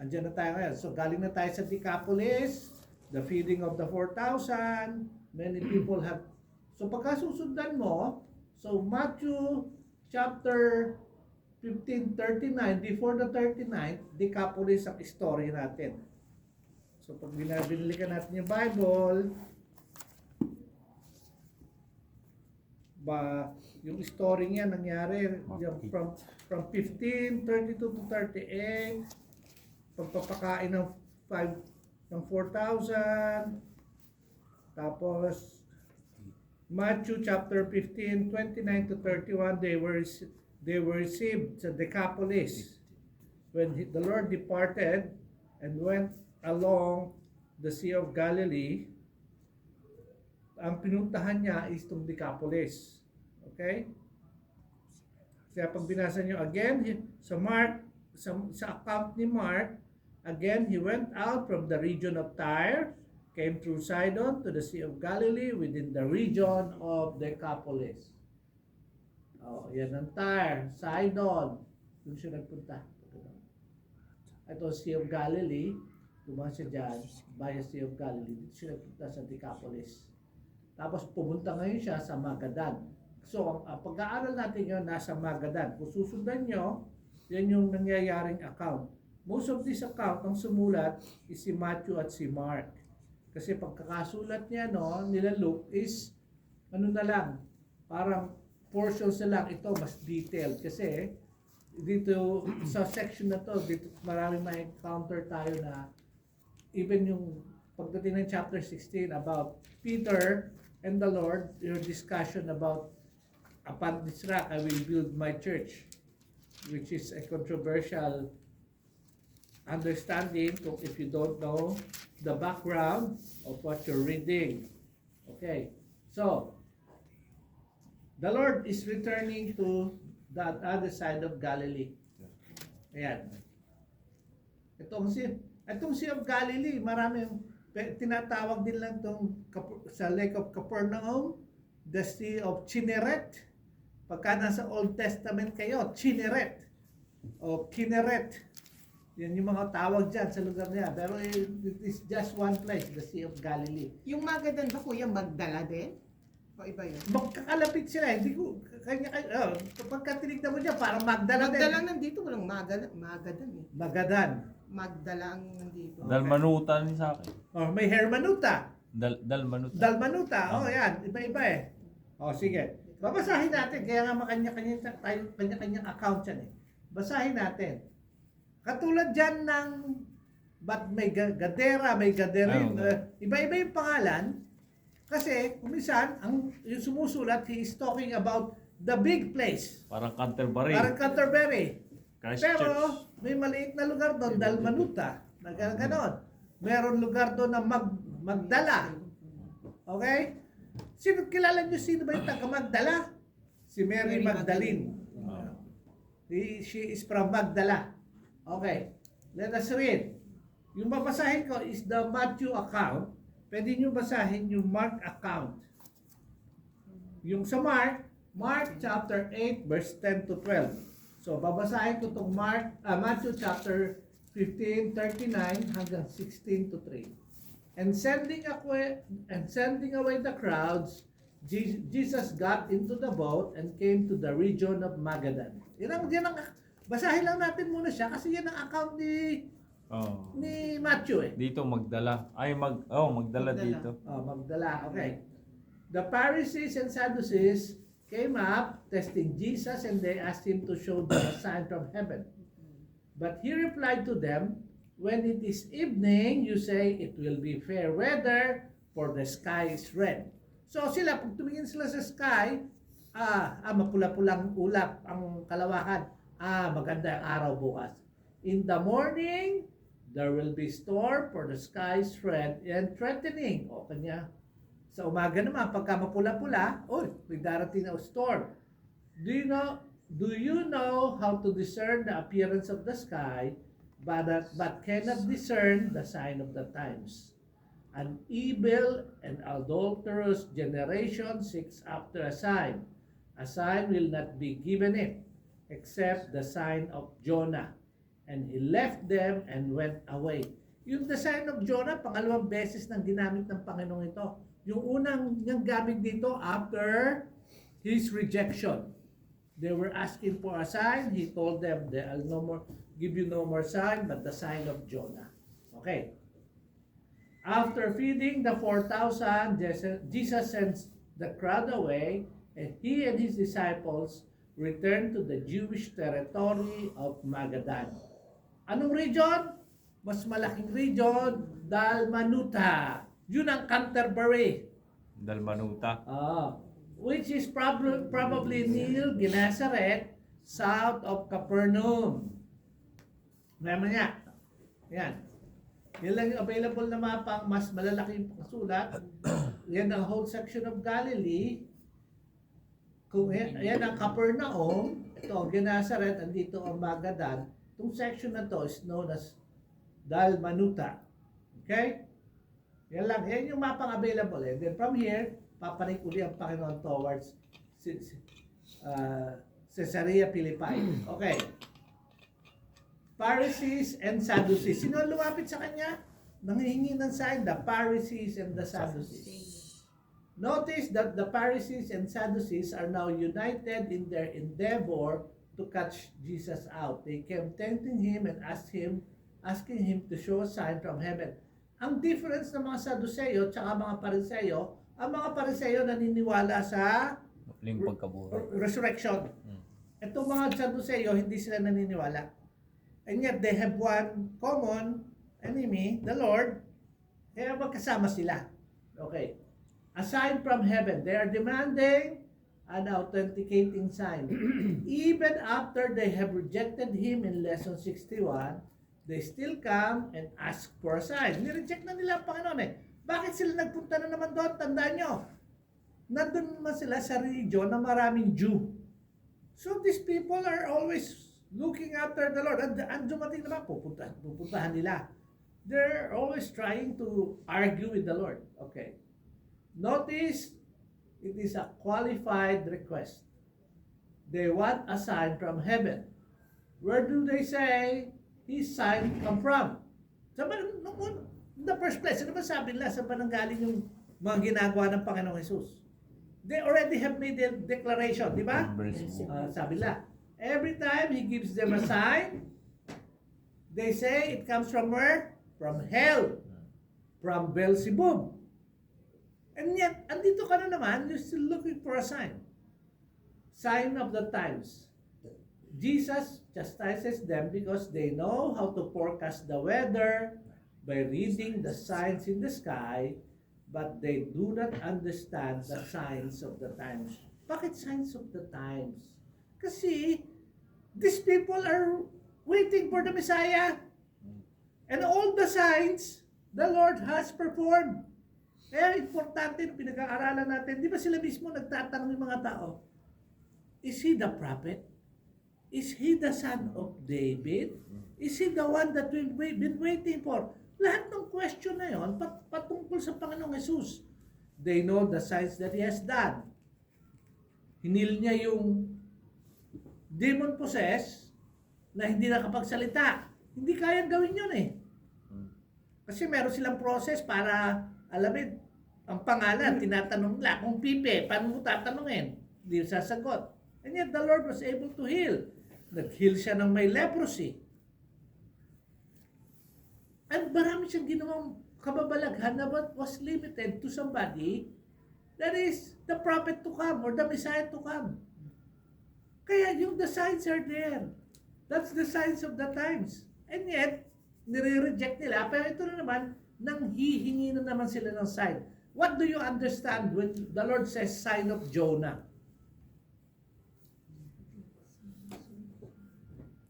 Andiyan na tayo ngayon. So galing na tayo sa Decapolis, the feeding of the 4,000, many people have. So pagkasusundan mo, so Matthew chapter 15:39, before the 39, Decapolis ang story natin. So pag binili ka natin yung Bible, yung story niya nangyari from 15:32 to 38, pagpapakain ng 4,000, tapos Matthew chapter 15:29 to 31, they were received sa Decapolis when the Lord departed and went along the Sea of Galilee. Ang pinuntahan niya is itong Decapolis. Okay? Kaya pag binasa niyo again, sa Mark, sa account ni Mark, again, he went out from the region of Tyre, came through Sidon to the Sea of Galilee within the region of Decapolis. Oh, yan ang Tyre, Sidon. Doon siya nagpunta. Ito, Sea of Galilee. Dumaan siya dyan, via Sea of Galilee. Dito siya nagpunta sa Decapolis. Tapos pumunta ngayon siya sa Magadan. So, ang pag-aaral natin yun, nasa Magadan. Kung susundan nyo, yan yung nangyayaring account. Most of this account, ang sumulat is si Matthew at si Mark. Kasi pagkakasulat niya, no, nila Luke is, ano na lang, parang portions na lang. Ito, mas detailed. Kasi, dito, sa section na to, dito maraming ma-encounter tayo na, even yung pagdating ng chapter 16 about Peter and the Lord, your discussion about, upon this rock I will build my church, which is a controversial understanding if you don't know the background of what you're reading. Okay, so the Lord is returning to the other side of Galilee. Ayan. Itong Sea of Galilee, maraming tinatawag din lang itong sa Lake of Capernaum, the Sea of Chineret. Pagka nasa Old Testament kayo, Chineret o Kinneret. Yan yung mga tawag dyan sa lugar niya. Pero it is just one place, the Sea of Galilee. Yung Magadan ba, kuya, Magdala din? O iba yun? Magkakalapit sila. Hindi ko, pagka tinignan mo dyan, parang Magdala din. Magdala nandito, walang Magadan eh. Magadan. Magdala ang nandito. Dalmanuta ni sa akin. Oh, may Hermanuta. Dalmanuta. Dalmanuta. Oh, yan. Iba-iba eh. Oh, sige. Babasahin natin. Kaya nga kanya-kanyang account yan eh. Basahin natin. Katulad dyan ng ba't may Gadera, may Gaderin. Iba-iba yung pangalan. Kasi, kumisan, yung sumusulat, he is talking about the big place. Parang Canterbury. Parang Canterbury. Christchurch. Pero, may maliit na lugar doon, Dalmanuta. Ganon. Meron lugar doon na Magdala. Okay? Kilala niyo sino ba yung taga Magdala? Si Mary Magdalene. She is from Magdala. Okay. Let us read. Yung babasahin ko is the Matthew account. Pwede nyo basahin yung Mark account. Yung sa Mark chapter 8 verse 10 to 12. So babasahin ko itong Matthew chapter 15:39 hanggang 16 to 3. And sending away the crowds, Jesus got into the boat and came to the region of Magadan. Basahin lang natin muna siya kasi yan ang account ni Matthew eh. Dito Magdala. Magdala dito. Magdala. Okay. The Pharisees and Sadducees came up, testing Jesus, and they asked him to show them a sign from heaven. But he replied to them, when it is evening, you say it will be fair weather, for the sky is red. So sila, pag tumingin sila sa sky, mapula-pulang ulap ang kalawakan. Maganda ang araw bukas. In the morning, there will be storm, for the sky is red and threatening. O kanya, sa umaga naman, pagka mapula-pula, may darating na storm. Do you know how to discern the appearance of the sky, but cannot discern the sign of the times? An evil and adulterous generation seeks after a sign. A sign will not be given it, except the sign of Jonah. and he left them and went away. Yung the sign of Jonah, pangalawang beses nang ginamit ng Panginoon ito. Yung unang niyang gamit dito after his rejection. They were asking for a sign. He told them, "I'll no more give you no more sign but the sign of Jonah." Okay. After feeding the 4,000, Jesus sends the crowd away, and he and his disciples returned to the Jewish territory of Magadan. Anong region? Mas malaking region, Dalmanuta. Yun ang Canterbury. Dalmanuta. Which is probably near Gennesaret, south of Capernaum. Naman niya. Yan. Yan lang yung available na mapang mas malalaking pagsulat. Yan ang whole section of Galilee. Kung yan ang Capernaum, ito ang Gennesaret, andito ang Magadan. Itong section na to is known as Dalmanuta. Okay? Yan lang. Yan yung mapang available. And then from here, papanik uli ang Panginoon towards Caesarea Philippi. Okay. Pharisees and Sadducees. Sino ang lumapit sa kanya? Nanghihingi ng sign, the Pharisees and the Sadducees. Notice that the Pharisees and Sadducees are now united in their endeavor to catch Jesus out. They came tempting him and asking him to show a sign from heaven. Ang difference ng mga Sadduceo at mga Pariseo, ang mga Pariseo naniniwala sa Muling pagkabuhay. resurrection. Itong mga Sadduceo, hindi sila naniniwala. And yet, they have one common enemy, the Lord. Kaya magkasama sila. Okay. A sign from heaven. They are demanding an authenticating sign. Even after they have rejected Him in lesson 61, they still come and ask for a sign. Nireject na nila ang Panginoon eh. Bakit sila nagpunta na naman doon? Tandaan nyo. Nandun naman sila sa region na maraming Jew. So these people are always looking after the Lord. And dumating naman, pupuntahan nila. They're always trying to argue with the Lord. Okay. Notice, it is a qualified request. They want a sign from heaven. Where do they say his sign come from? In the first place, ano ba sabi nila sa pananggaling yung mga ginagawa ng Panginoong Jesus? They already have made a declaration, di ba? Sabi nila, every time He gives them a sign, they say it comes from where? From hell. From Beelzebub. And yet, andito ka na naman, you're still looking for a sign. Sign of the times. Jesus chastises them because they know how to forecast the weather by reading the signs in the sky, but they do not understand the signs of the times. Bakit signs of the times? Kasi these people are waiting for the Messiah. And all the signs the Lord has performed. Kaya importante yung pinag-aaralan natin. Di ba sila mismo nagtatanong yung mga tao? Is He the prophet? Is He the son of David? Is He the one that we've been waiting for? Lahat ng question na yon patungkol sa Panginoong Jesus. They know the signs that He has done. Hinil niya yung demon-possessed na hindi nakapagsalita. Hindi kayang gawin yun eh. Kasi meron silang process para alamin ang pangalan, tinatanong nila. Kung Pipe, paano mo tatanungin? Hindi sasagot. And yet the Lord was able to heal. Nag-heal siya ng may leprosy. At marami siyang ginawang kababalaghan na what was limited to somebody that is the prophet to come or the Messiah to come. Kaya yung the signs are there. That's the signs of the times. And yet, nire-reject nila. Pero ito na naman, nang hihingi na naman sila ng sign. What do you understand when the Lord says sign of Jonah?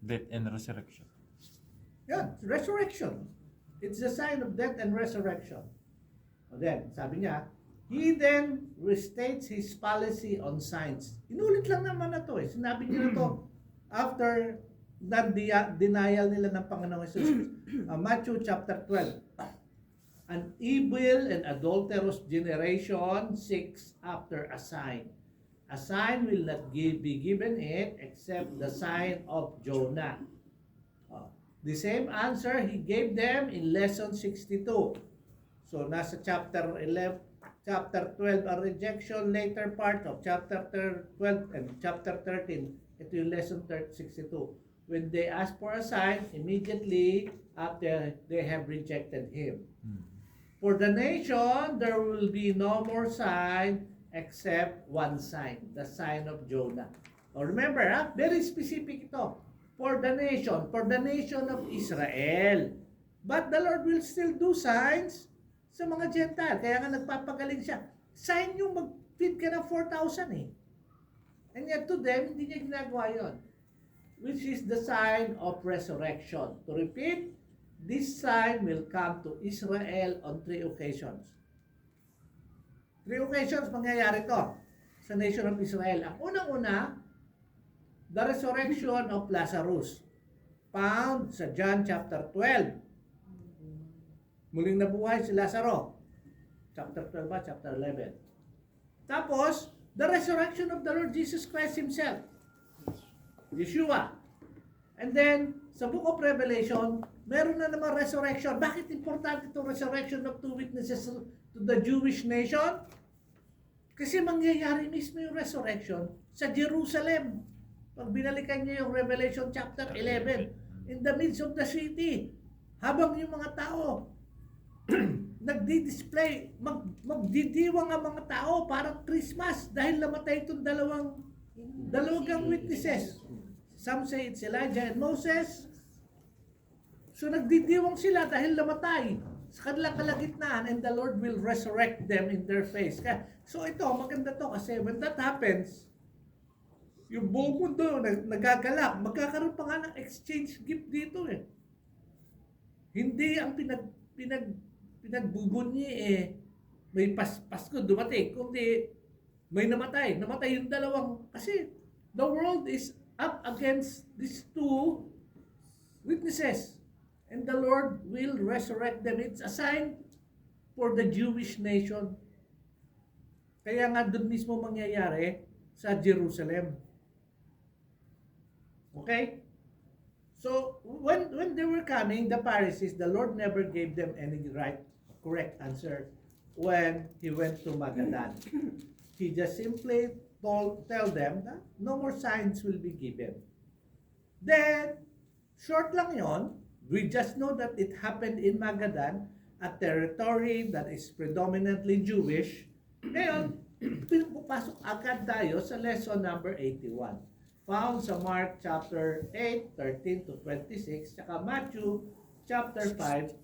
Death and resurrection. Yeah, resurrection. It's the sign of death and resurrection. And then, sabi niya, He then restates His policy on signs. Inulit lang naman na to eh. Sinabi niya na to after denial nila ng Panginoong Jesus. Matthew chapter 12. An evil and adulterous generation seeks after a sign. A sign will not be given it except the sign of Jonah. The same answer he gave them in lesson 62. So nasa chapter 11, chapter 12 ang rejection, later part of chapter 12 and chapter 13. Ito yung lesson 62. When they ask for a sign, immediately after they have rejected him. For the nation, there will be no more sign except one sign, the sign of Jonah. Now remember, very specific ito. For the nation of Israel. But the Lord will still do signs sa mga Gentile. Kaya nga nagpapagaling siya. Sign yung mag-feed ka ng 4,000 eh. And yet to them, hindi niya ginagawa yun. Which is the sign of resurrection. To repeat, this sign will come to Israel on 3 occasions. 3 occasions mangyayari to sa nation of Israel. Ang unang-una, the resurrection of Lazarus, found sa John chapter 12. Muling nabuhay si Lazaro. Chapter 12 ba? Chapter 11. Tapos, the resurrection of the Lord Jesus Christ Himself. Yeshua. And then, sa book of Revelation, meron na naman resurrection. Bakit importante itong resurrection of 2 witnesses to the Jewish nation? Kasi mangyayari mismo yung resurrection sa Jerusalem. Pag binalikan niyo yung Revelation chapter 11, in the midst of the city, habang yung mga tao nagdi-display, magdidiwang ang mga tao parang Christmas dahil namatay itong dalawang witnesses. Some say it's Elijah and Moses. So nagdidiwang sila dahil namatay sa kanilang kalagitnaan, and the Lord will resurrect them in their face. So ito, maganda to kasi when that happens, yung buong mundo nagagalak, magkakaroon pa nga ng exchange gift dito eh. Hindi ang pinagbubunyi may Pasko dumating, kundi may namatay yung dalawang, kasi the world is up against these 2 witnesses, and the Lord will resurrect them. It's a sign for the Jewish nation. Kaya nga doon mismo mangyayari sa Jerusalem. Okay? So, when they were coming, the Pharisees, the Lord never gave them any correct answer when He went to Magadan. He just simply tell them that no more signs will be given. Then, short lang yon, we just know that it happened in Magadan, a territory that is predominantly Jewish. Ngayon, pinapasok agad tayo sa lesson number 81. Found sa Mark chapter 8, 13 to 26, saka Matthew chapter 5,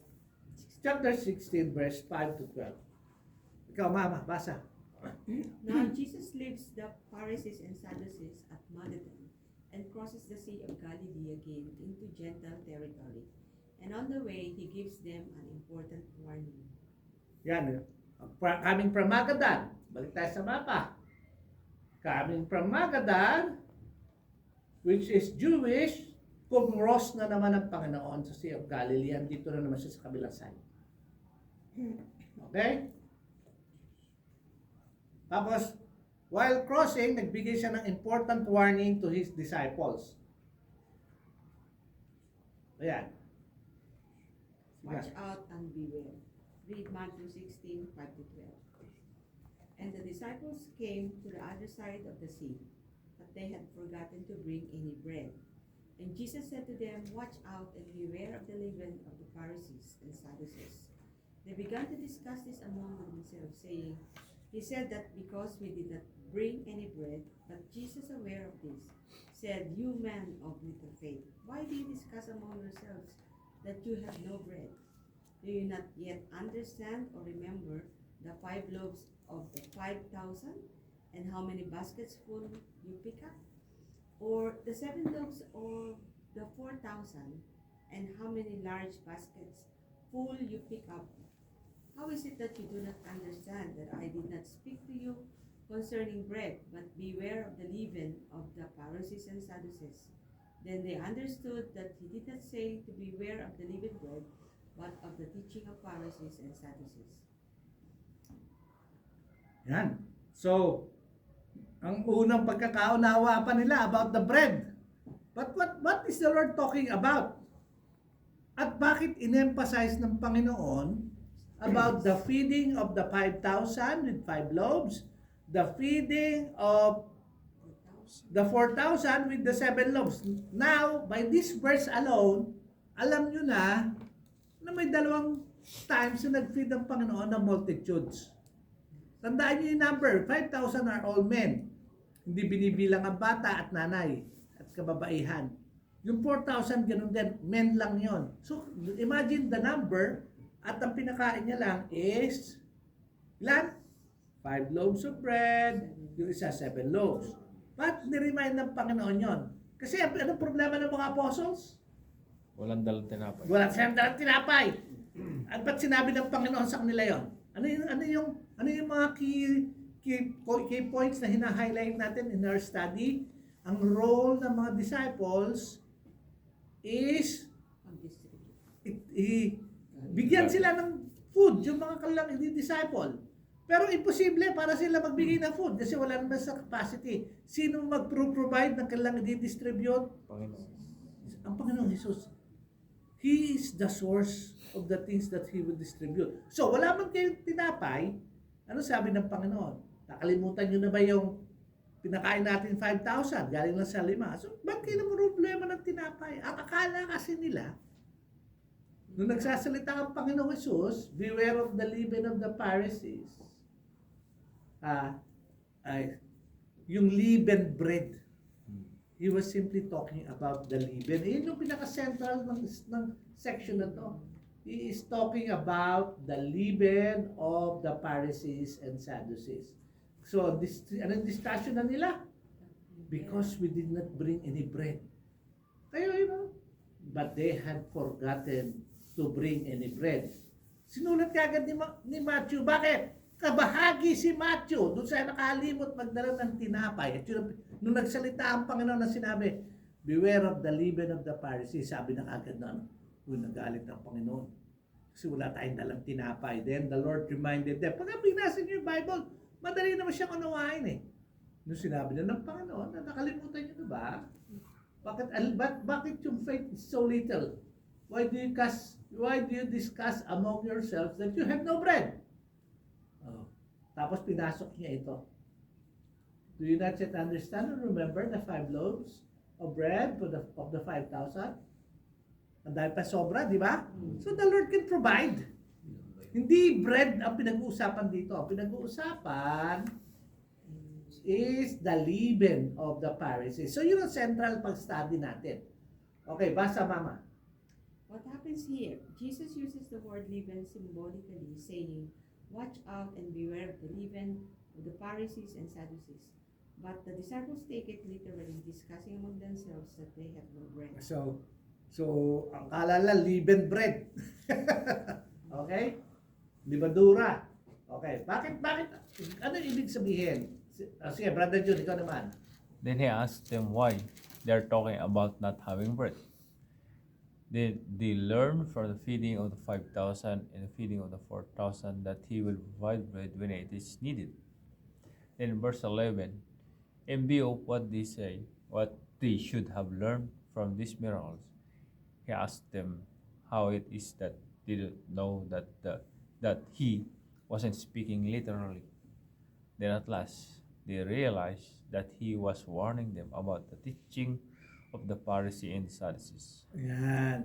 chapter 16, verse 5 to 12. Ikaw, Mama, basa. Now Jesus leaves the Pharisees and Sadducees at Magadan and crosses the Sea of Galilee again into Gentile territory. And on the way, He gives them an important warning. Yan, coming from Magadan. Balik tayo sa mapa. Coming from Magadan, which is Jewish, kumros na naman ang Panginoon sa Sea of Galilee. Dito na naman siya sa kabilang side. Okay? Tapos, while crossing, nagbigay siya ng important warning to His disciples. Ayan. Watch out and beware. Read Matthew 16, 5 to 12. And the disciples came to the other side of the sea, but they had forgotten to bring any bread. And Jesus said to them, watch out and beware of the leaven of the Pharisees and Sadducees. They began to discuss this among themselves, saying, He said that because we did not bring any bread, but Jesus, aware of this, said, You men of little faith, why do you discuss among yourselves that you have no bread? Do you not yet understand or remember the 5 loaves of the 5,000, and how many baskets full you pick up? Or the 7 loaves of the 4,000, and how many large baskets full you pick up? How is it that you do not understand that I did not speak to you concerning bread, but beware of the leaven of the Pharisees and Sadducees? Then they understood that He did not say to beware of the leavened bread, but of the teaching of Pharisees and Sadducees. Yan. So, ang unang pagkakaunawa pa nila about the bread. But what is the Lord talking about? At bakit in-emphasize ng Panginoon about the feeding of the 5,000 with 5 loaves, the feeding of the 4,000 with the 7 loaves. Now, by this verse alone, alam nyo na may dalawang times na nag-feed ang Panginoon ng multitudes. Tandaan nyo yung number, 5,000 are all men. Hindi binibilang ang bata at nanay at kababaihan. Yung 4,000, ganun din, men lang yon. So, imagine the number at ang pinakain niya lang is ilan? 5 loaves of bread, yung isa 7 loaves. But niremind ng Panginoon yon. Kasi anong problema ng mga apostles? Walang dalang tinapay. Wala silang dalang tinapay. At ba't sinabi ng Panginoon sa kanila yon? Ano yung mga key points na hina-highlight natin in our study? Ang role ng mga disciples is bigyan sila ng food, yung mga kanilang disciple. Pero imposible para sila magbigay ng food kasi wala naman sa capacity. Sino mag-provide ng kanilang i-distribute? Panginoon. Ang Panginoong Jesus. He is the source of the things that He will distribute. So, wala man kayong tinapay, ano sabi ng Panginoon? Nakalimutan nyo na ba yung pinakain natin 5,000, galing lang sa 5. So, bakit kayo naman problema ng tinapay? Ang akala kasi nila, nung nagsasalita ang Panginoong Jesus, beware of the leaven of the Pharisees. Yung leavened bread. He was simply talking about the leaven. Yun yung pinaka-central ng section na to. He is talking about the leaven of the Pharisees and Sadducees. So, anong discussion na nila? Because we did not bring any bread. Kayo, but they had forgotten to bring any bread. Sinulat kagad ni Matthew. Bakit? Kabahagi si Matthew. Doon siya nakalimot magdala ng tinapay. At yun, nung nagsalita ang Panginoon na sinabi, beware of the leaven of the Pharisees. Sabi na kagad na, nagalit ang Panginoon. Kasi wala tayong dalang tinapay. Then the Lord reminded them. Pag binasa niyo yung Bible, madali naman siyang unawain eh. Nung sinabi na ng Panginoon, na nakalimutan niyo na ba? Bakit yung faith is so little? Why do you discuss among yourselves that you have no bread? Oh. Tapos pinasok niya ito. Do you not yet understand or remember the 5 loaves of bread of the 5,000? Ang dahil pa sobra, di ba? So the Lord can provide. Hindi bread ang pinag-uusapan dito. Ang pinag-uusapan is the leaven of the Pharisees. So yun ang central pag-study natin. Okay, basa mama. What happens here? Jesus uses the word leaven symbolically, saying, watch out and beware of the leaven of the Pharisees and Sadducees. But the disciples take it literally, discussing among themselves that they have no bread. So ang kalala, leaven bread. Okay? Libadura. Okay. Bakit? Ano ibig sabihin? Sige, Brother Jun, ikaw naman. Then he asked them why they're talking about not having bread. They learn from the feeding of the 5,000 and the feeding of the 4,000 that he will provide bread when it is needed. Then verse 11, in view of what they say, what they should have learned from these miracles, he asked them how it is that they didn't know that he wasn't speaking literally. Then at last, they realized that he was warning them about the teaching of the Pharisees and Sadducees. Ayan.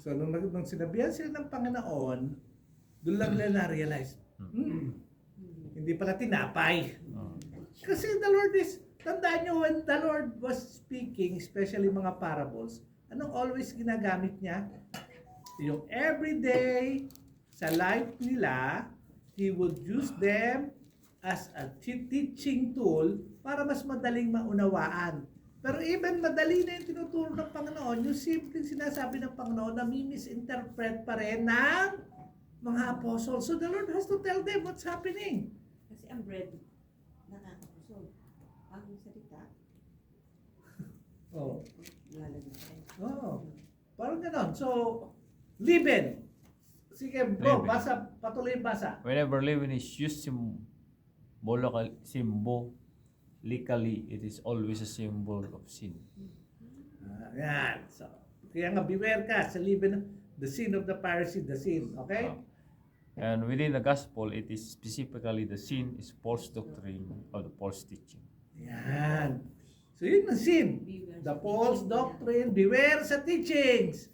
So, nung sinabihan sila ng Panginoon, doon lang nila na-realize, hindi pala tinapay. Kasi the Lord is, tandaan nyo, when the Lord was speaking, especially mga parables, anong always ginagamit niya? Yung everyday, sa life nila, He would use them as a teaching tool para mas madaling maunawaan. Pero even madali na yung tinuturo ng Panginoon, yung simpleng sinasabi ng Panginoon na misinterpret pa rin ng mga apostles. So the Lord has to tell them what's happening. Kasi ang bread, nakakapusog. Ang salita, Oh. lalagay. Oh. Parang ganon. So, leaven. Sige bro, Leaven. basa, patuloy basa. Whenever leaven is used symbolically, it is always a symbol of sin. Yan. So, kaya nga beware ka sa leaven. The sin of the Pharisee, the sin. Okay? And within the gospel, it is specifically the sin is false doctrine or the false teaching. Yan. So yun ang sin. The false doctrine, beware sa teachings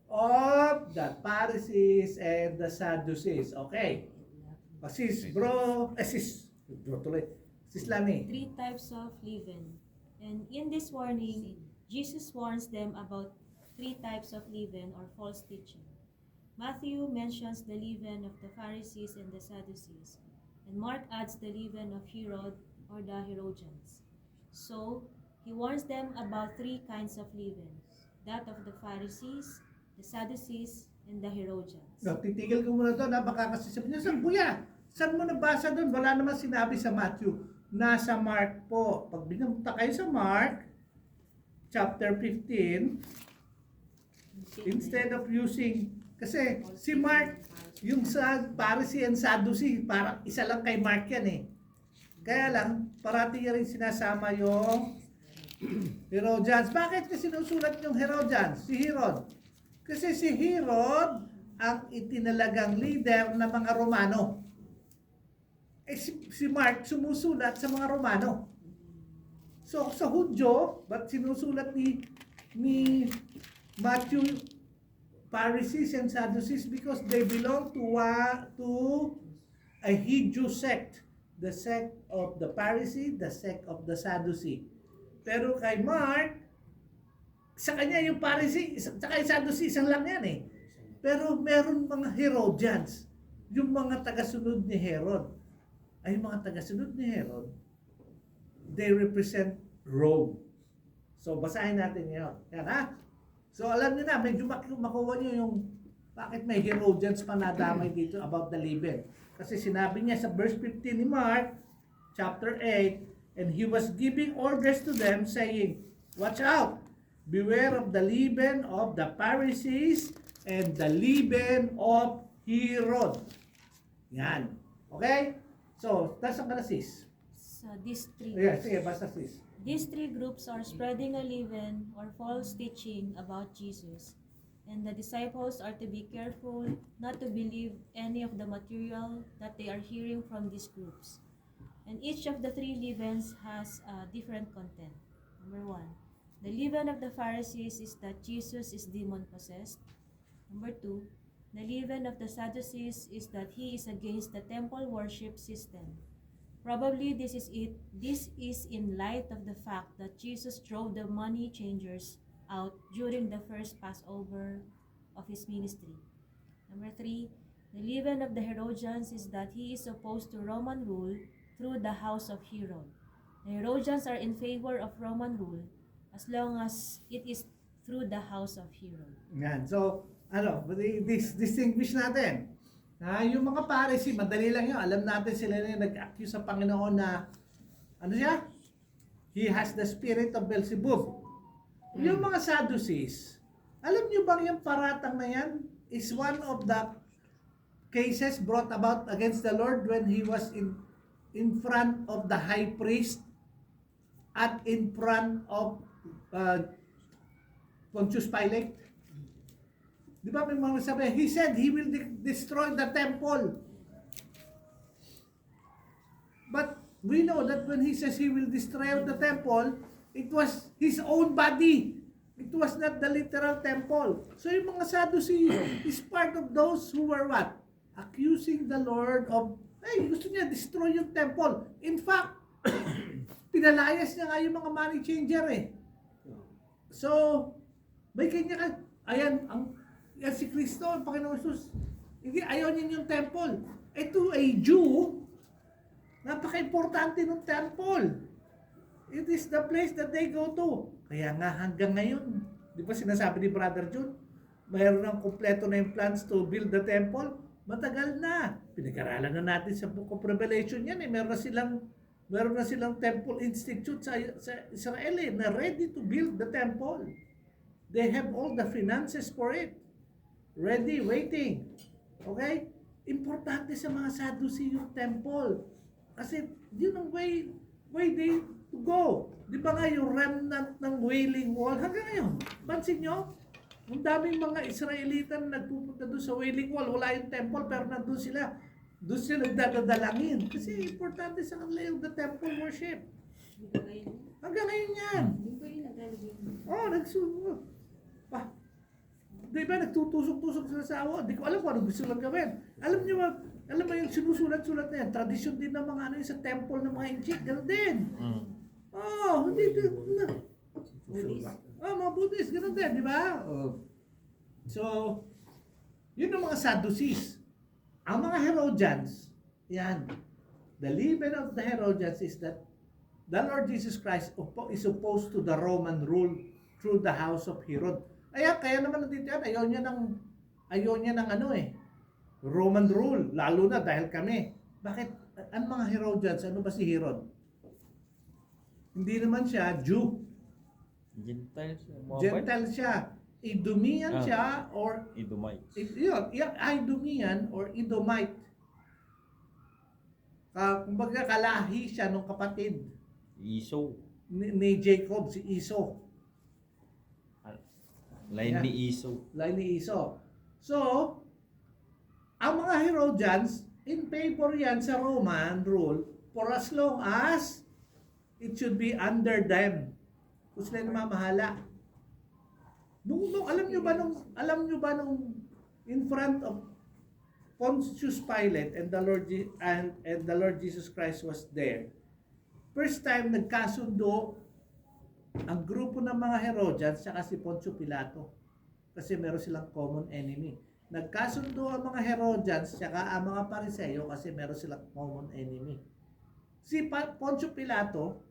of the Pharisees and the Sadducees. Okay. Sis bro, sis bro tuloy. Sis Lani. 3 types of leaven. And in this warning, Jesus warns them about 3 types of leaven or false teaching. Matthew mentions the leaven of the Pharisees and the Sadducees, and Mark adds the leaven of Herod or the Herodians. So, he warns them about 3 kinds of leaven, that of the Pharisees, the Sadducees, and the Herodians. No, titigil ko muna doon. Baka kasi sabi niya, saan kuya? Saan mo nabasa doon? Wala naman sinabi sa Matthew. Nasa Mark po. Pag binunta kayo sa Mark, chapter 15, instead of using, kasi si Mark, yung sa Pharisee and Sadducee, parang isa lang kay Mark yan eh. Kaya lang, parati niya rin sinasama yung Herodians. Bakit niya sinusulat yung Herodians? Si Herod. Kasi si Herod ang itinalagang leader ng mga Romano. Eh si Mark sumusulat sa mga Romano. So sa Hudyo, ba't sinusulat ni Matthew Pharisees and Sadducees? Because they belong to a Hudyo sect. The sect of the Pharisee, the sect of the Sadducee. Pero kay Mark, sa kanya yung Pharisee, saka yung Sadducee, isang lang yan eh. Pero meron mga Herodians, yung mga tagasunod ni Herod. Ay mga tagasunod ni Herod, they represent Rome. So basahin natin yun. Yan ha? So alam niyo na, medyo makuha niyo yung bakit may Herodians pa nadamay dito about the leaven. Kasi sinabi niya sa verse 15 ni Mark, chapter 8, and he was giving orders to them saying, watch out, beware of the leaven of the Pharisees and the leaven of Herod. Yan. Okay? So, tasan ka na sis? So these 3 Yeah, sige, basta sis. These 3 groups are spreading a leaven or false teaching about Jesus, and the disciples are to be careful not to believe any of the material that they are hearing from these groups. And each of the 3 leavens has a different content. Number 1, the leaven of the Pharisees is that Jesus is demon-possessed. Number 2, the leaven of the Sadducees is that he is against the temple worship system. Probably this is in light of the fact that Jesus drove the money changers out during the first Passover of his ministry. Number 3, the leaven of the Herodians is that he is opposed to Roman rule through the house of Herod. The Herodians are in favor of Roman rule as long as it is through the house of Herod. Yan. So, distinguish natin. Yung mga Pharisee, madali lang yun. Alam natin sila na nag-accuse sa Panginoon na, ano siya? He has the spirit of Beelzebub. Yung mga Sadducees, alam niyo bang yung paratang na yan is one of the cases brought about against the Lord when he was in front of the high priest at in front of Pontius Pilate? Di ba may mga sabi, he said he will destroy the temple. But we know that when he says he will destroy the temple, it was his own body. It was not the literal temple. So yung mga Sadducees is part of those who were what? Accusing the Lord of, hey, gusto niya destroy yung temple. In fact, pinalayas niya nga yung mga money changer eh. So, may kanya ka, ayan, yan si Kristo, ang Panginoon Jesus, hindi, ayaw niya yung temple. Ito ay Jew, napaka-importante ng temple. It is the place that they go to. Kaya nga hanggang ngayon, di ba sinasabi ni Brother June, mayroon ng kumpleto na yung plans to build the temple. Matagal na. Pinag-aralan na natin sa Book of Revelation yan eh. Meron na silang Temple Institute sa Israel eh, na ready to build the temple. They have all the finances for it. Ready, waiting. Okay? Importante sa mga Sadducee yung temple. Kasi yun ang way they to go. Di ba nga yung remnant ng Wailing Wall hanggang ngayon? Pansin nyo? Ang daming mga Israelita na nagpupunta doon sa Wailing Wall. Wala yung temple, pero nandun sila. Doon sila nagdadalangin. Kasi importante sa kanila yung the temple worship. Hanggang ngayon yan. Hindi ko yun nagalagay. Oh, di ba, nagtutusok-tusok sila sa awa. Di ko alam kung ano gusto lang gawin. Alam niyo ba, alam mo yung sinusulat-sulat na yan, tradisyon din ng mga ano yun sa temple ng mga Inchik, gano'n din. Oh, hindi mga Buddhist, gano'n din, di ba? Oh. So, yun ang mga Sadducees. Ang mga Herodians, yan. The leaven of the Herodians is that the Lord Jesus Christ is opposed to the Roman rule through the house of Herod. Kaya naman nandito yan, ayaw niya ng ano Roman rule, lalo na dahil kami. Bakit? Ang mga Herodians, ano ba si Herod? Hindi naman siya Jew. Gentile siya. Gentile siya. Idumean siya or Edomites. Idumean or Edomite. Kumbaga kalahi siya nung kapatid Esau. ni Jacob, si Esau. Line Yeah. ni Esau. Line ni Esau. So, ang mga Herodians, in favor yan sa Roman rule for as long as it should be under them. Kung sila namamahala. Alam nyo ba nung in front of Pontius Pilate and the Lord Jesus Christ was there. First time nagkasundo ang grupo ng mga Herodians saka si Poncio Pilato. Kasi meron silang common enemy. Nagkasundo ang mga Herodians saka ang mga Pariseo kasi meron silang common enemy. Si Poncio Pilato,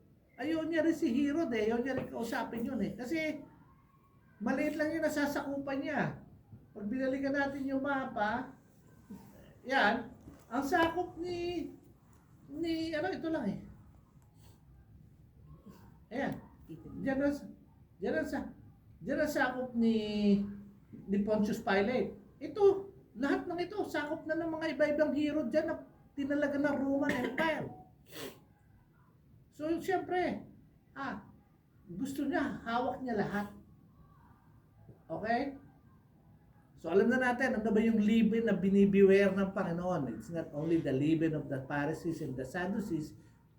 ayaw niya rin si Herod ayaw niya rin kausapin yun Kasi maliit lang yung nasasakupan niya. Pag binalikan natin yung mapa, yan, ang sakop ni ito lang Ayan. Diyan ang sakop ni Pontius Pilate. Ito, lahat ng ito, sakop na ng mga iba-ibang hero dyan na tinalaga ng Roman Empire. So, siyempre, gusto niya, hawak niya lahat. Okay? So, alam na natin, ano ba yung leaven na binibiware ng Panginoon? It's not only the leaven of the Pharisees and the Sadducees,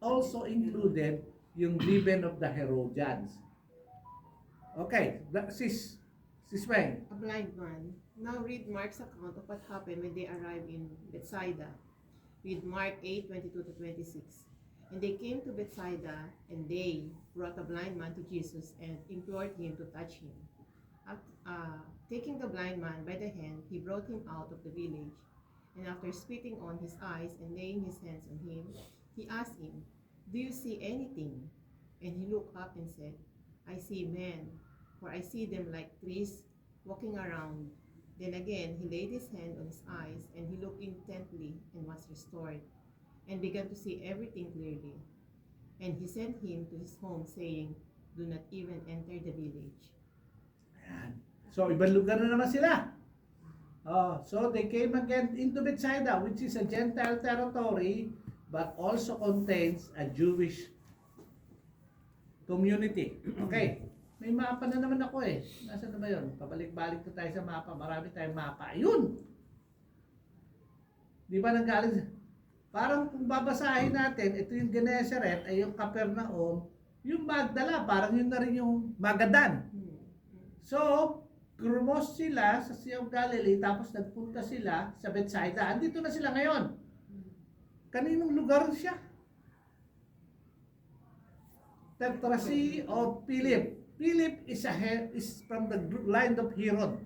also included yung leaven of the Herodians. Okay, Sis Weng. A blind man. Now read Mark's account of what happened when they arrived in Bethsaida. Read Mark 8:22-26. And they came to Bethsaida, and they brought a blind man to Jesus and implored him to touch him. Taking the blind man by the hand, he brought him out of the village. And after spitting on his eyes and laying his hands on him, he asked him, "Do you see anything?" And he looked up and said, "I see men, for I see them like trees walking around." Then again he laid his hand on his eyes, and he looked intently and was restored, and began to see everything clearly. And he sent him to his home, saying, "Do not even enter the village." Ayan. So, ibang lugar na naman sila. So they came again into Bethsaida, which is a Gentile territory, but also contains a Jewish community. Okay. May mapa na naman ako Nasaan na ba yun? Pabalik-balik na tayo sa mapa. Marami tayong mapa. Ayun! Di ba nanggaling? Parang kung babasahin natin, ito yung Genesaret, ay yung Capernaum, yung Magdala, parang yun na rin yung Magadan. So, krumos sila sa Sea of Galilee, tapos nagpunta sila sa Bethsaida. Andito na sila ngayon. Kaninong lugar siya? Tetrasi o Philip. Philip is from the line of Herod.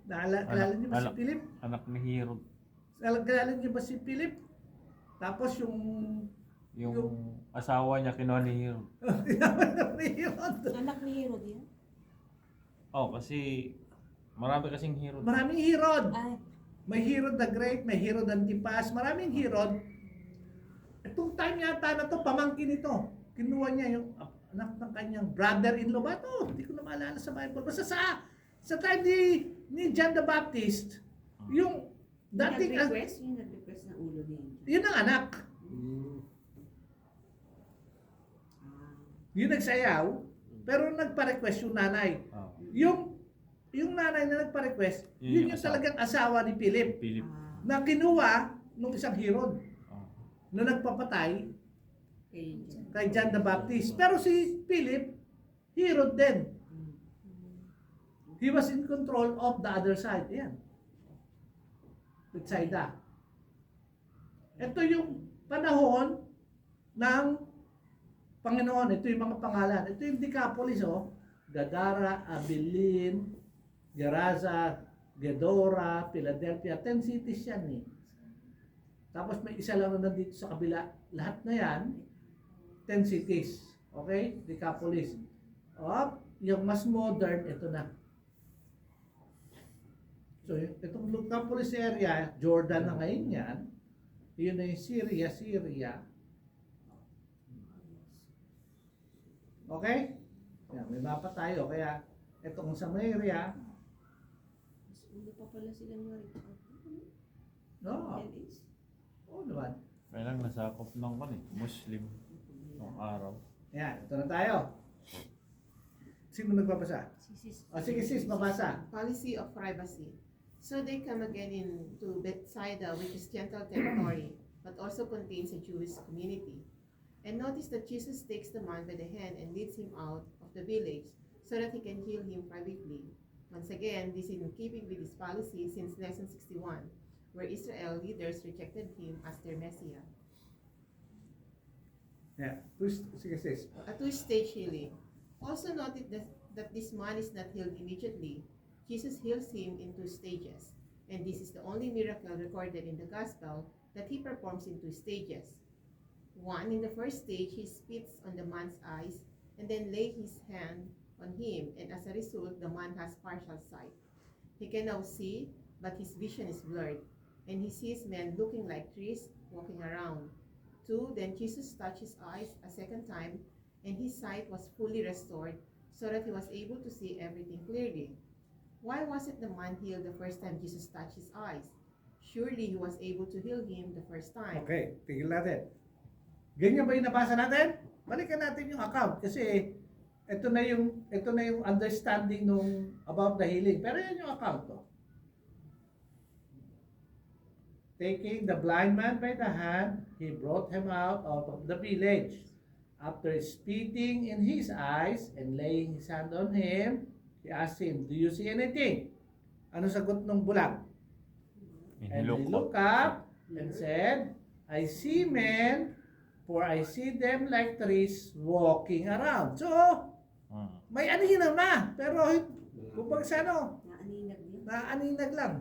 Naalala niyo ba si Philip? Anak ni Herod. Naalala niyo ba si Philip? Tapos yung Asawa niya kinuha ni Herod. Anak ni Herod yan? Kasi marami kasing Herod. Maraming Herod. Ay, May Herod the Great, may Herod Antipas, maraming Herod. Itong time yata na to, pamangkin ito. Kinuha niya yung anak ng kanyang brother-in-law ba to? Hindi ko na maalala sa Bible. Basta sa time ni John the Baptist, yung dating Yung nag-request ng ulo niya. yun ang anak. Yun nagsayaw, Pero nagpa-request yung nanay. Oh. Yung nanay na nagpa-request, Yun yun yung yung talagang asawa ni Philip Philip. Ah, na kinuha nung isang Herod Oh. na nagpapatay kay kay John the Baptist. Pero si Philip, Herod din. He was in control of the other side. Yan. Bethsaida. Ito yung panahon ng Panginoon. Ito yung mga pangalan. Ito yung Decapolis, oh. Gadara, Abilin, Gerasa, Gedora, Philadelphia. 10 cities yan eh. Tapos may isa lang na nandito sa kabila. Lahat na yan, 10 cities. Okay? Decapolis. Yung mas modern, ito na. So, itong Decapolis area, Jordan na ngayon yan. Yun na yung Syria. Okay? Yan, may mapa tayo. Kaya, itong Samaria, Ulo pa pala sila nga rin. no? Oo naman. May lang nasakop ng Muslim nung araw. Yan, ito na tayo. Sino nagbabasa? Sige sis, babasa. Policy of privacy. So they come again into Bethsaida, which is Gentile territory, but also contains a Jewish community. And notice that Jesus takes the man by the hand and leads him out of the village so that he can heal him privately. Once again, this is in keeping with his policy since lesson 61, where Israel leaders rejected him as their Messiah. Yeah. Sige sis. A two-stage healing. Also noted that this man is not healed immediately. Jesus heals him in 2 stages, and this is the only miracle recorded in the Gospel that he performs in 2 stages. One, in the first stage, he spits on the man's eyes and then lay his hand on him, and as a result, the man has partial sight. He can now see, but his vision is blurred, and he sees men looking like trees walking around. 2, then Jesus touched his eyes a second time, and his sight was fully restored, so that he was able to see everything clearly. Why wasn't the man healed the first time Jesus touched his eyes? Surely he was able to heal him the first time. Okay, tigil natin. Ganyan ba yung nabasa natin? Balikan natin yung account kasi ito na yung understanding nung about the healing. Pero yan yung account to. Taking the blind man by the hand, he brought him out of the village. After spitting in his eyes and laying his hand on him, he asked him, "Do you see anything?" Ano sagot ng bulag? And he looked up and said, "I see men, for I see them like trees walking around." So, may aninag na. Pero, kung sa ano, Naaninag niya. naaninag lang.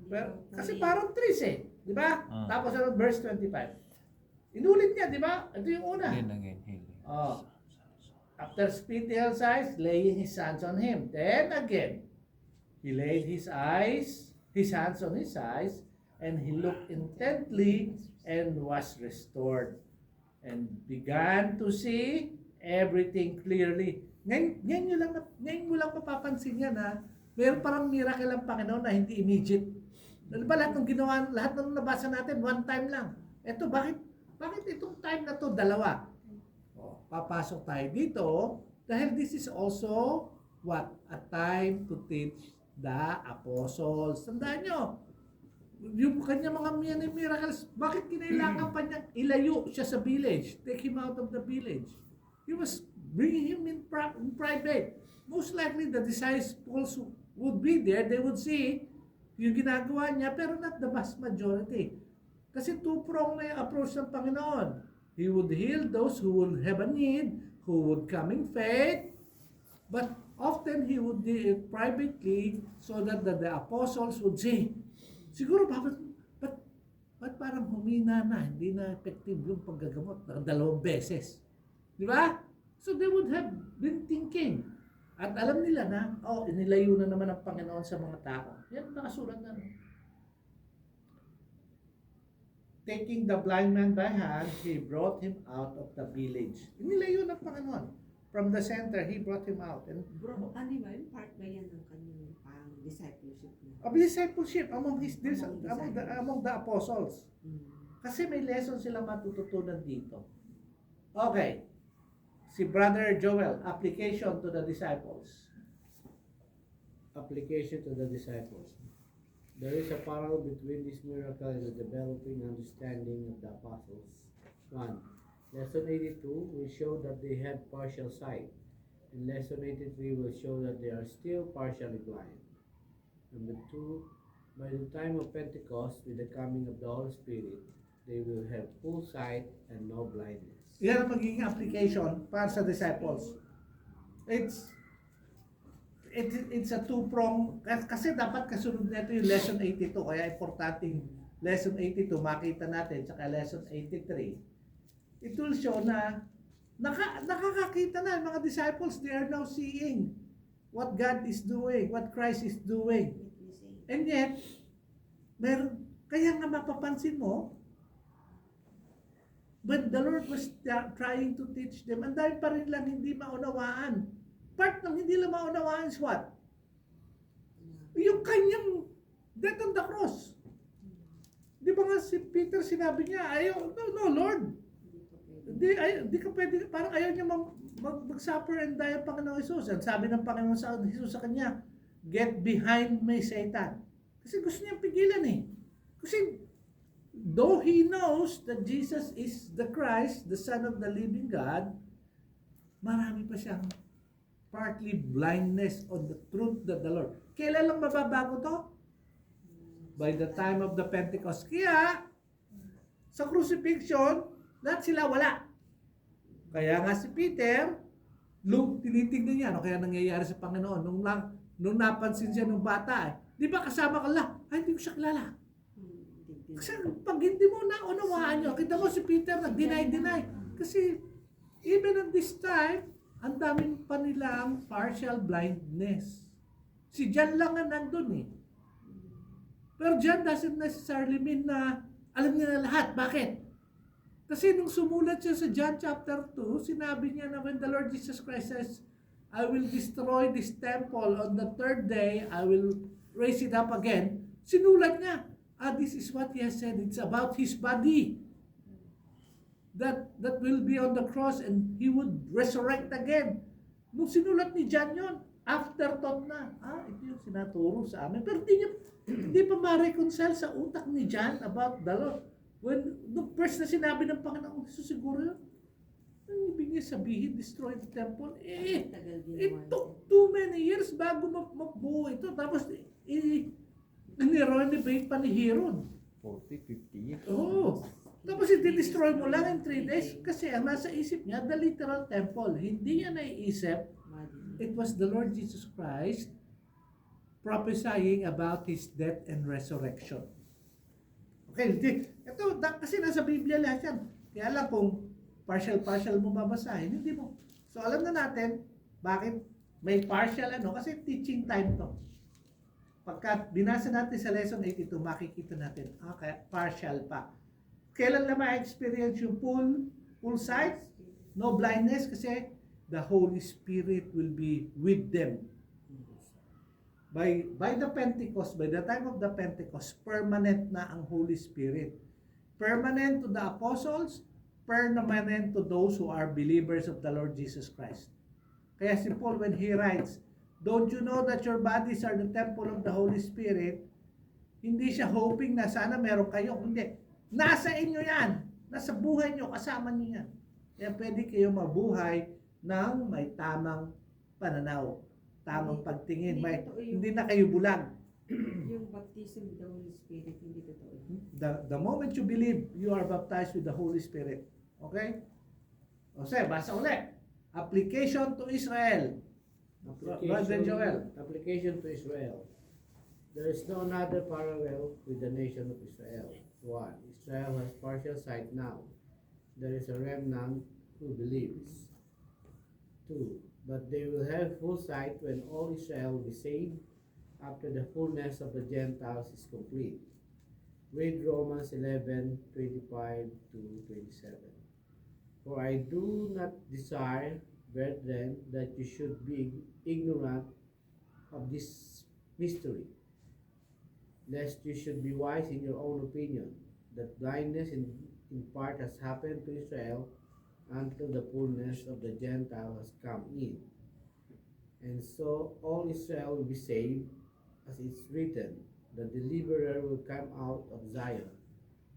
Pero, kasi parang trees eh. Di ba? Tapos ano, verse 25. Inulit niya, di ba? Ito yung una. Then again, healing. Oh. After spitting his eyes, laying his hands on him. Then again, he laid his hands on his eyes, and he looked intently and was restored, and began to see everything clearly. Ngayon mo lang mapapansin yan ha. Meron parang miracle ang Panginoon na hindi immediate. Diba lahat ng ginawa, lahat ng nabasa natin, one time lang. Eto, bakit itong time na to dalawa? Papasok tayo dito dahil this is also what? A time to teach the apostles. Tandaan nyo, yung kanya mga miracles, bakit kinailangan pa niyang ilayo siya sa village? Take him out of the village. He was bringing him in private. Most likely the disciples would be there, they would see yung ginagawa niya, pero not the vast majority. Kasi two-prong na yung approach ng Panginoon. He would heal those who would have a need, who would come in faith, but often he would do it privately so that the apostles would say, siguro ba't parang humina na, hindi na effective yung paggagamot ng 2 beses. Di ba? So they would have been thinking. At alam nila na, inilayo na naman ang Panginoon sa mga tao. Yan nakasulat na. Taking the blind man by hand, he brought him out of the village. Inilayo ng Panginoon. From the center, he brought him out. And Bro, ano ba yun? Part ba yan ng kanyang pang discipleship niya? of discipleship among the apostles. Kasi may lesson silang matututunan dito. Okay. Si Brother Joel, application to the disciples. Application to the disciples. There is a parallel between this miracle and the developing understanding of the apostles. 1. Lesson 82 will show that they had partial sight, and lesson 83 will show that they are still partially blind. Number 2, by the time of Pentecost, with the coming of the Holy Spirit, they will have full sight and no blindness. Yan ang magiging application para sa disciples. It's a two-prong, kasi dapat kasunod nito yung lesson 82, kaya importanteng lesson 82 makita natin, saka lesson 83. It will show na nakakakita na yung mga disciples, they are now seeing what God is doing, what Christ is doing. And yet, kaya nga mapapansin mo, when the Lord was trying to teach them, ang dahil pa rin lang hindi maunawaan. Part ng hindi lang maunawaan is what? Yung kanyang death on the cross. Di ba nga si Peter sinabi niya, no Lord, di ka pwede, parang ayaw niya mag-suffer and die ang Panginoon Jesus. At sabi ng Panginoon Jesus sa kanya, get behind me, Satan. Kasi gusto niya pigilan eh. Kasi though he knows that Jesus is the Christ, the Son of the living God, marami pa siyang partly blindness on the truth that the Lord. Kailan lang mababago to? By the time of the Pentecost. Kaya, sa crucifixion, lahat sila wala. Kaya nga si Peter, tinitignan niya, ano kaya nangyayari sa Panginoon? Nung napansin siya nung bata, di ba kasama ka lang? Ay, hindi ko siya kilala. Kasi pag hindi mo naunawaan nyo, kita mo si Peter nag-deny. Kasi even at this time, ang daming pa nilang partial blindness. Si John lang nga nandun eh. Pero John doesn't necessarily mean na alam niya na lahat. Bakit? Kasi nung sumulat siya sa John chapter 2, sinabi niya na when the Lord Jesus Christ says, I will destroy this temple on the third day, I will raise it up again. Sinulat niya, this is what he has said. It's about his body that will be on the cross and he would resurrect again. Nung sinulat ni John yun, afterthought na, ito yung sinaturo sa amin. Pero hindi pa ma-reconcile sa utak ni John about the Lord. Nung first na sinabi ng Panginoon, siguro yun, ang ibig niya sabihin, destroy the temple. It took too many years bago mabuo ito. Tapos, ni-renovate pa ni Herod. 40, 50 years. Oo. Tapos i-destroy mo lang in 3 days kasi ang nasa isip niya, the literal temple. Hindi niya naiisip, it was the Lord Jesus Christ prophesying about His death and resurrection. Okay, ito kasi nasa Biblia lahat yan. Kaya lang kung partial mo babasahin, hindi mo. So alam na natin, bakit may partial kasi teaching time to. Pagka binasa natin sa lesson 82, makikita natin, kaya partial pa. Kailan na ma-experience yung full sight? No blindness kasi the Holy Spirit will be with them. By the Pentecost, by the time of the Pentecost, permanent na ang Holy Spirit. Permanent to the apostles, permanent to those who are believers of the Lord Jesus Christ. Kaya si Paul, when he writes, don't you know that your bodies are the temple of the Holy Spirit? Hindi siya hoping na sana meron kayo. Hindi. Nasa inyo yan. Nasa buhay nyo. Kasama nyo yan. Kaya pwede kayo mabuhay ng may tamang pananaw. Tamang pagtingin. Hindi na kayo bulag. Yung baptism with the Holy Spirit, hindi totoo. The moment you believe, you are baptized with the Holy Spirit. Okay? Jose, basa ulit. Application to Israel. Brother Joel. Application to Israel. There is no other parallel with the nation of Israel. 1. Israel has partial sight now. There is a remnant who believes. 2. But they will have full sight when all Israel will be saved after the fullness of the Gentiles is complete. Read Romans 11:25 to 27. For I do not desire, brethren, that you should be ignorant of this mystery, lest you should be wise in your own opinion, that blindness in part has happened to Israel until the fullness of the Gentile has come in. And so all Israel will be saved, as it's written, the deliverer will come out of Zion,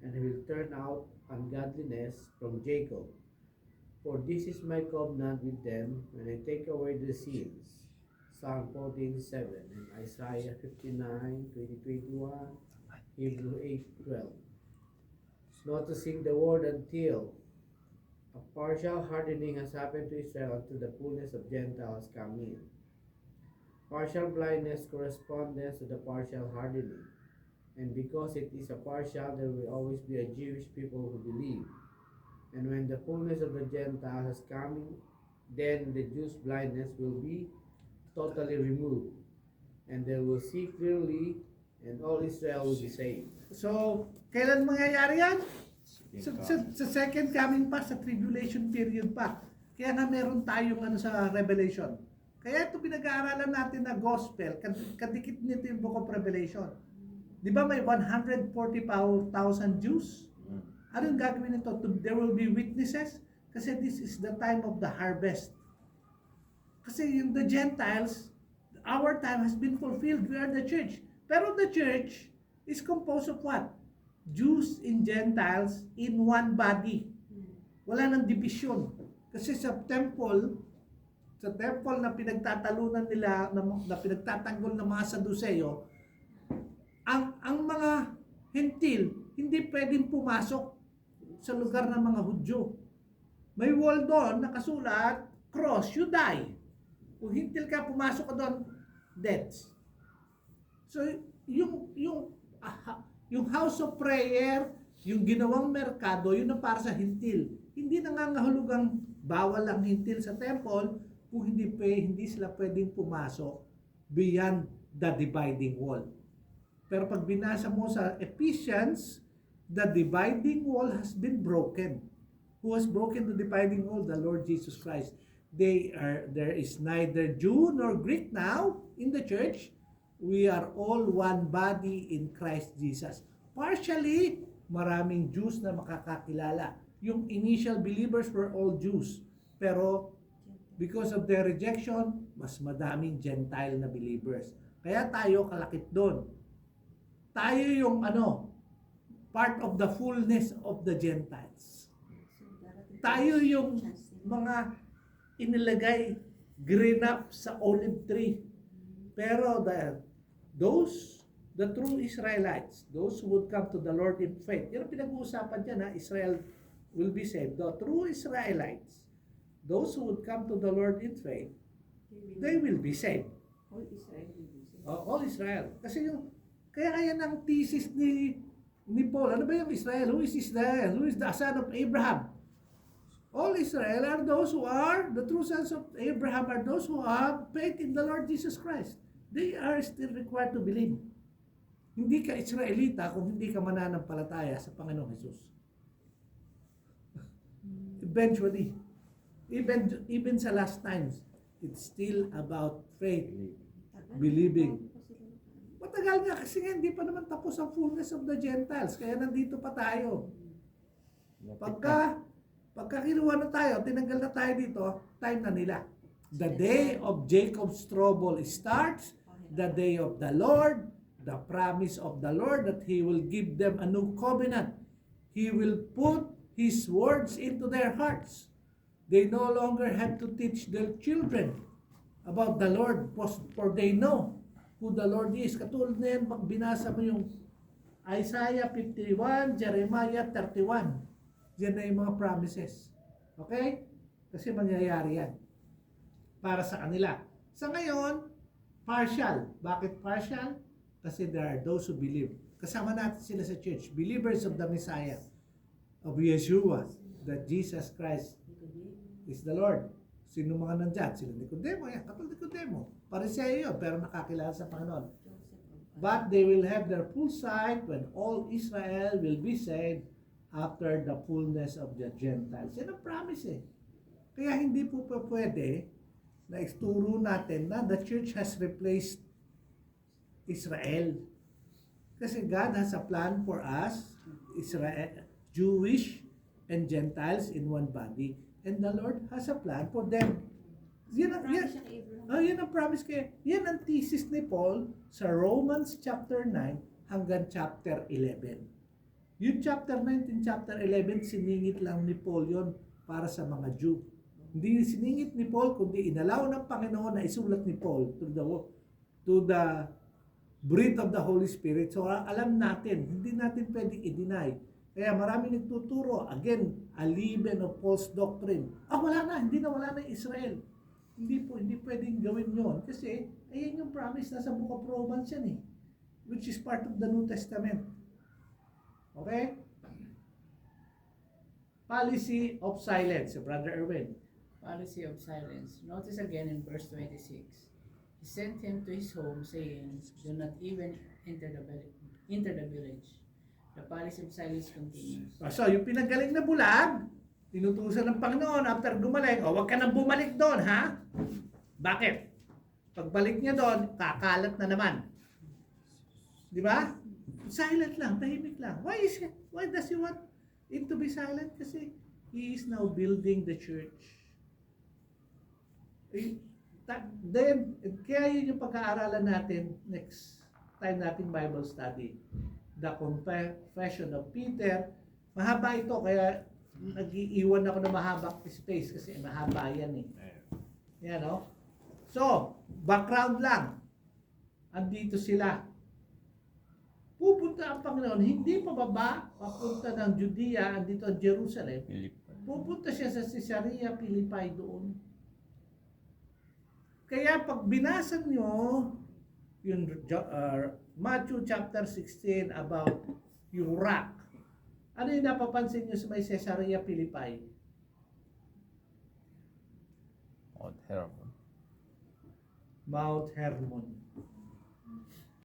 and he will turn out ungodliness from Jacob. For this is my covenant with them when I take away their sins. Psalm 14:7 and Isaiah 59:20-21, Hebrew 8:12. Noticing the word until, a partial hardening has happened to Israel until the fullness of Gentiles come in. Partial blindness corresponds to the partial hardening. And because it is a partial, there will always be a Jewish people who believe. And when the fullness of the Gentiles has come, then the Jews' blindness will be totally removed. And they will see clearly, and all Israel will be saved. So, kailan mangyayari yan? Sa second coming pa, sa tribulation period pa. Kaya nga meron tayong sa Revelation. Kaya ito pinag-aaralan natin na gospel, kadikit nito yung Book of Revelation. Di ba may 144,000 Jews? Ano yung gagawin nito? There will be witnesses? Kasi this is the time of the harvest. Kasi yung the Gentiles, our time has been fulfilled. We are the church. Pero the church is composed of what? Jews and Gentiles in one body. Wala nang division. Kasi sa temple na pinagtatalunan nila, na pinagtatanggol ng mga Saduceo, ang mga Hentil hindi pwedeng pumasok sa lugar ng mga Hudyo. May wall doon nakasulat, cross, you die. Kung Hentil ka, pumasok ka doon, dead. So, yung house of prayer, yung ginawang merkado, yun ang para sa Hentil. Hindi nangangahulugang bawal ang Hentil sa temple kung hindi sila pwedeng pumasok beyond the dividing wall. Pero pag binasa mo sa Ephesians, the dividing wall has been broken. Who has broken the dividing wall? The Lord Jesus Christ. There is neither Jew nor Greek now in the church. We are all one body in Christ Jesus. Partially, maraming Jews na makakakilala. Yung initial believers were all Jews. Pero because of their rejection, mas madaming Gentile na believers. Kaya tayo kalakip doon. Tayo yung part of the fullness of the Gentiles. Tayo yung mga inilagay, green up sa olive tree. Pero the true Israelites, those who would come to the Lord in faith, yun ang pinag-uusapan dyan, Israel will be saved. The true Israelites, those who would come to the Lord in faith, they will be saved. All Israel will be saved. All Israel. Kasi kaya ang thesis ni Paul, ano ba yung Israel? Who is Israel? Who is the son of Abraham? All Israel are those who are, the true sons of Abraham are those who have faith in the Lord Jesus Christ. They are still required to believe. Hindi ka Israelita kung hindi ka mananampalataya sa Panginoong Jesus. Eventually, even sa last times, it's still about faith, believing. Matagal nga kasi nga hindi pa naman tapos ang fullness of the Gentiles. Kaya nandito pa tayo. Pagka kinuha na tayo, tinanggal na tayo dito, time na nila. The day of Jacob's trouble starts, the day of the Lord, the promise of the Lord that He will give them a new covenant. He will put His words into their hearts. They no longer have to teach their children about the Lord, for they know who the Lord is. Katulad na yan, pag binasa mo yung Isaiah 51, Jeremiah 31. Yan na yung mga promises. Okay? Kasi mangyayari yan. Para sa kanila. Sa ngayon, partial. Bakit partial? Kasi there are those who believe. Kasama natin sila sa church. Believers of the Messiah, of Yeshua, that Jesus Christ is the Lord. Sino mga nandyan? Sila Nicodemo. Yan, katulad Nicodemo. Pariseo yun, pero nakakilala sa Panginoon. But they will have their full sight when all Israel will be saved after the fullness of the Gentiles. Yan ang promise eh. Kaya hindi po pwede na ituro natin na the church has replaced Israel. Kasi God has a plan for us, Israel, Jewish and Gentiles in one body. And the Lord has a plan for them. Yan ang, yan, Promise siya kay Abraham. yan ang promise kay, yan ang thesis ni Paul sa Romans chapter 9 hanggang chapter 11. Yung chapter 9 and chapter 11, siningit lang ni Paul yon para sa mga Jew. Hindi siningit ni Paul, kundi inalaw ng Panginoon na isulat ni Paul to the breath of the Holy Spirit. So alam natin, hindi natin pwedeng i-deny. Kaya marami nagtuturo, again, a leaven of false doctrine. Wala na Israel. Hindi pwedeng gawin yon. Kasi, ayan yung promise na sa Book of Romans yan which is part of the New Testament. Okay? Policy of silence, Brother Erwin. Policy of silence. Notice again in verse 26. He sent him to his home, saying, "Do not even enter the village." The policy of silence continues. So, yung pinagaling na bulag, tinutusan ng Panginoon after gumaling, wag ka nang bumalik doon, ha? Bakit? Pagbalik niya doon, kakalat na naman. Di ba? Silent lang, tahimik lang. Why does he want it to be silent? Kasi he is now building the church. Then, kaya yun yung pag-aaralan natin next time natin Bible study. The Confession of Peter. Mahaba ito, kaya nag-iiwan ako ng mahabang space kasi mahaba yan Yan, no? So, background lang. Andito sila. Pupunta ang Panginoon, hindi pababa, papunta ng Judea, andito ang Jerusalem. Pupunta siya sa Caesarea Philippi doon. Kaya pag binasa nyo yung Matthew chapter 16 about yung rock, ano yung napapansin nyo sa may Caesarea Philippi? Mount Hermon. Mount Hermon.